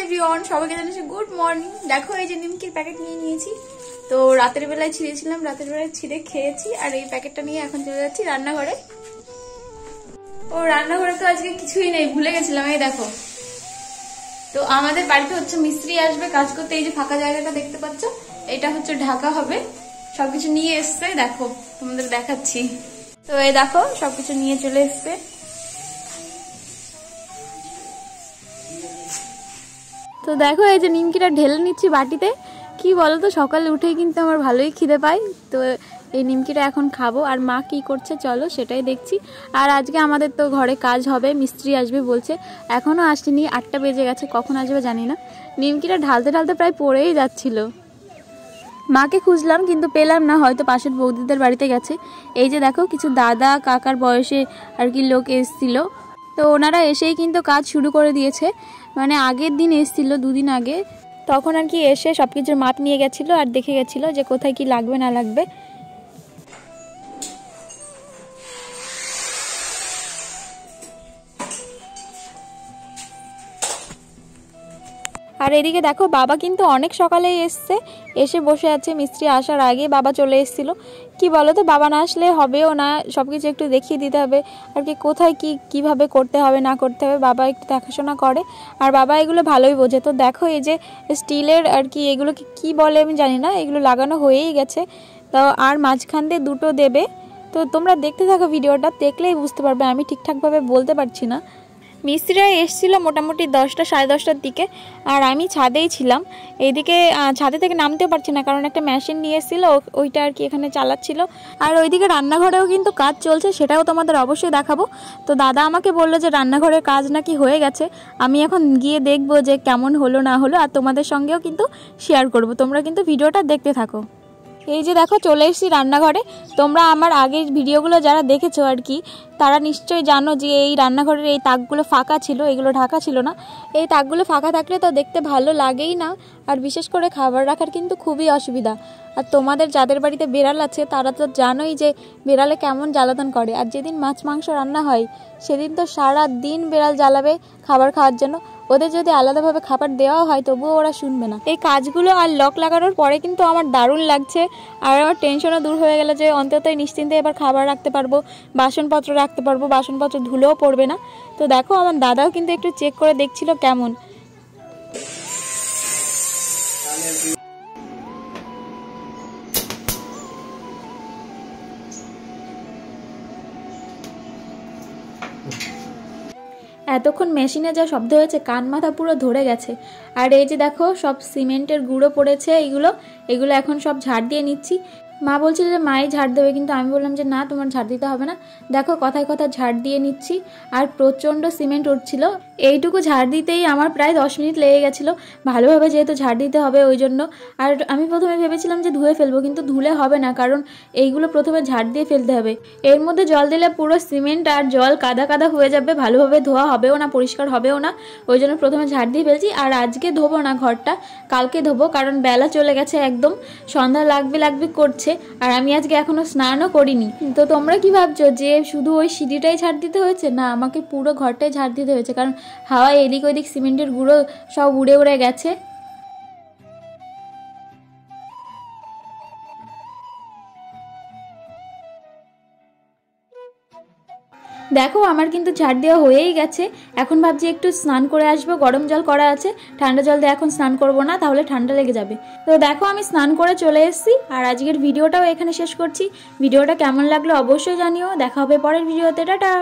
Everyone, সবাইকে জানাচ্ছি good morning. দেখো এই যে নিমকির প্যাকেট নিয়ে নিয়েছি, তো রাতের বেলায় ছিঁড়েছিলাম, রাতের বেলায় ছিঁড়ে খেয়েছি। আর এই প্যাকেটটা নিয়ে এখন চলে যাচ্ছি রান্নাঘরে। ও রান্নাঘরে তো আজকে কিছুই নেই, ভুলে গেছিলাম। এই দেখো, তো আমাদের বাড়িতে হচ্ছে মিস্ত্রি আসবে কাজ করতে। এই যে ফাঁকা জায়গাটা দেখতে পাচ্ছ, এটা হচ্ছে ঢাকা হবে। সবকিছু নিয়ে এসছে, দেখো তোমাদের দেখাচ্ছি। তো এই দেখো সবকিছু নিয়ে চলে এসছে। তো দেখো এই যে নিমকিটা ঢেলে নিচ্ছি বাটিতে। কি বলতো, সকালে উঠেই কিন্তু আমার ভালোই খিদে পায়, তো এই নিমকিটা এখন খাবো। আর মা কি করছে চলো সেটাই দেখছি। আর আজকে আমাদের তো ঘরে কাজ হবে, মিস্ত্রি আসবে বলছে, এখনো আসেনি, 8টা বেজে গেছে, কখন আসবে জানি না। নিমকিটা ঢালতে ঢালতে প্রায় পড়েই যাচ্ছিল। মাকে খুঁজলাম কিন্তু পেলাম না, হয়তো পাশের বৌদিদের বাড়িতে গেছে। এই যে দেখো কিছু দাদা কাকার বয়সে আর কি লোক এসেছিল, তো ওনারা এসেই কিন্তু কাজ শুরু করে দিয়েছে। মানে আগের দিন এসেছিল, 2 দিন আগে, তখন আর কি এসে সব কিছুর মাপ নিয়ে গেছিলো আর দেখে গেছিলো যে কোথায় কি লাগবে না লাগবে। আর এদিকে দেখো বাবা কিন্তু অনেক সকালেই এসছে, এসে বসে আছে। মিস্ত্রি আসার আগে বাবা চলে এসেছিল। কি বলো তো, বাবা না আসলে হবেও না, সব কিছু একটু দেখিয়ে দিতে হবে আর কি, কোথায় কি কিভাবে করতে হবে না করতে হবে বাবা একটু দেখাশোনা করে। আর বাবা এগুলো ভালোই বোঝে। তো দেখো এই যে স্টিলের আর কি, এগুলো কি বলে আমি জানি না, এগুলো লাগানো হয়েই গেছে। তো আর মাঝখান দিয়ে 2টো দেবে। তো তোমরা দেখতে থাকো ভিডিওটা, দেখলেই বুঝতে পারবে, আমি ঠিকঠাকভাবে বলতে পারছি না। মিস্ত্রিরা এসেছিল মোটামুটি 10টা সাড়ে 10টার দিকে, আর আমি ছাদেই ছিলাম। এইদিকে ছাদে থেকে নামতেও পারছি না, কারণ একটা মেশিন নিয়ে এসেছিল, ওইটা আর কি এখানে চালাচ্ছিল। আর ওইদিকে রান্নাঘরেও কিন্তু কাজ চলছে, সেটাও তোমাদের অবশ্যই দেখাবো। তো দাদা আমাকে বললো যে রান্নাঘরের কাজ নাকি হয়ে গেছে, আমি এখন গিয়ে দেখবো যে কেমন হলো না হলো, আর তোমাদের সঙ্গেও কিন্তু শেয়ার করব। তোমরা কিন্তু ভিডিওটা দেখতে থাকো। এই যে দেখো চলে এসেছি রান্নাঘরে। তোমরা আমার আগের ভিডিওগুলো যারা দেখেছো আর কি, তারা নিশ্চয়ই জানো যে এই রান্নাঘরের এই তাকগুলো ফাঁকা ছিল, এগুলো ঢাকা ছিল না। এই তাকগুলো ফাঁকা থাকলে তো দেখতে ভালো লাগেই না, আর বিশেষ করে খাবার রাখার কিন্তু খুবই অসুবিধা। আর তোমাদের যাদের বাড়িতে বিড়াল আছে তারা তো জানোই যে বিড়ালে কেমন জ্বালাতন করে। আর যেদিন মাছ মাংস রান্না হয় সেদিন তো সারা দিন বিড়াল জ্বালাবে খাবার খাওয়ার জন্য। ওদের যদি আলাদাভাবে খাবার দেওয়া হয় তবুও ওরা শুনবে না। এই কাজগুলো আর লক লাগানোর পরে কিন্তু আমার দারুণ লাগছে, আর আমার টেনশনও দূর হয়ে গেল যে অন্তত নিশ্চিন্তে এবার খাবার রাখতে পারবো, বাসনপত্র রাখতে পারবো, বাসনপত্র ধুলেও পড়বে না। তো দেখো আমার দাদাও কিন্তু একটু চেক করে দেখছিল কেমন। এতক্ষণ মেশিনে যা শব্দ হয়েছে কান মাথা পুরো ধরে গেছে। আর এই যে দেখো সব সিমেন্টের গুঁড়ো পড়েছে, এগুলো এখন সব ঝাড় দিয়ে নিচ্ছি। মা বলছিল যে মাই ঝাড় দেবে, কিন্তু আমি বললাম যে না, তোমার ঝাড় দিতে হবে না। দেখো কথায় কথা ঝাড় দিয়ে নিচ্ছি। আর প্রচণ্ড সিমেন্ট উঠছিল, এইটুকু ঝাড় দিতেই আমার প্রায় 10 মিনিট লেগে গেছিলো, ভালোভাবে যেহেতু ঝাড় দিতে হবে ওই জন্য। আর আমি প্রথমে ভেবেছিলাম যে ধুয়ে ফেলবো, কিন্তু ধুলে হবে না, কারণ এইগুলো প্রথমে ঝাড় দিয়ে ফেলতে হবে। এর মধ্যে জল দিলে পুরো সিমেন্ট আর জল কাদা কাদা হয়ে যাবে, ভালোভাবে ধোয়া হবেও না, পরিষ্কার হবেও না। ওই জন্য প্রথমে ঝাড় দিয়ে ফেলছি। আর আজকে ধোবো না ঘরটা, কালকে ধোবো, কারণ বেলা চলে গেছে, একদম সন্ধ্যা লাগবে করছে। আর আমি আজকে এখনো স্নানও করিনি। তো তোমরা কি ভাবছো যে শুধু ওই সিঁড়িটাই ঝাড় দিতে হয়েছে? না, আমাকে পুরো ঘরটাই ঝাড় দিতে হয়েছে, কারণ হাওয়ায় এদিক ওইদিক সিমেন্টের গুঁড়ো সব উড়ে উড়ে গেছে। দেখো আমার কিন্তু ঝাড় দেওয়া হয়েই গেছে। এখন ভাবছি একটু স্নান করে আসবো, গরম জল করা আছে, ঠান্ডা জল দিয়ে এখন স্নান করব না, তাহলে ঠান্ডা লেগে যাবে। তো দেখো আমি স্নান করে চলে এসেছি। আর আজকের ভিডিওটাও এখানে শেষ করছি। ভিডিওটা কেমন লাগলো অবশ্যই জানিও। দেখা হবে পরের ভিডিওতে, টাটা।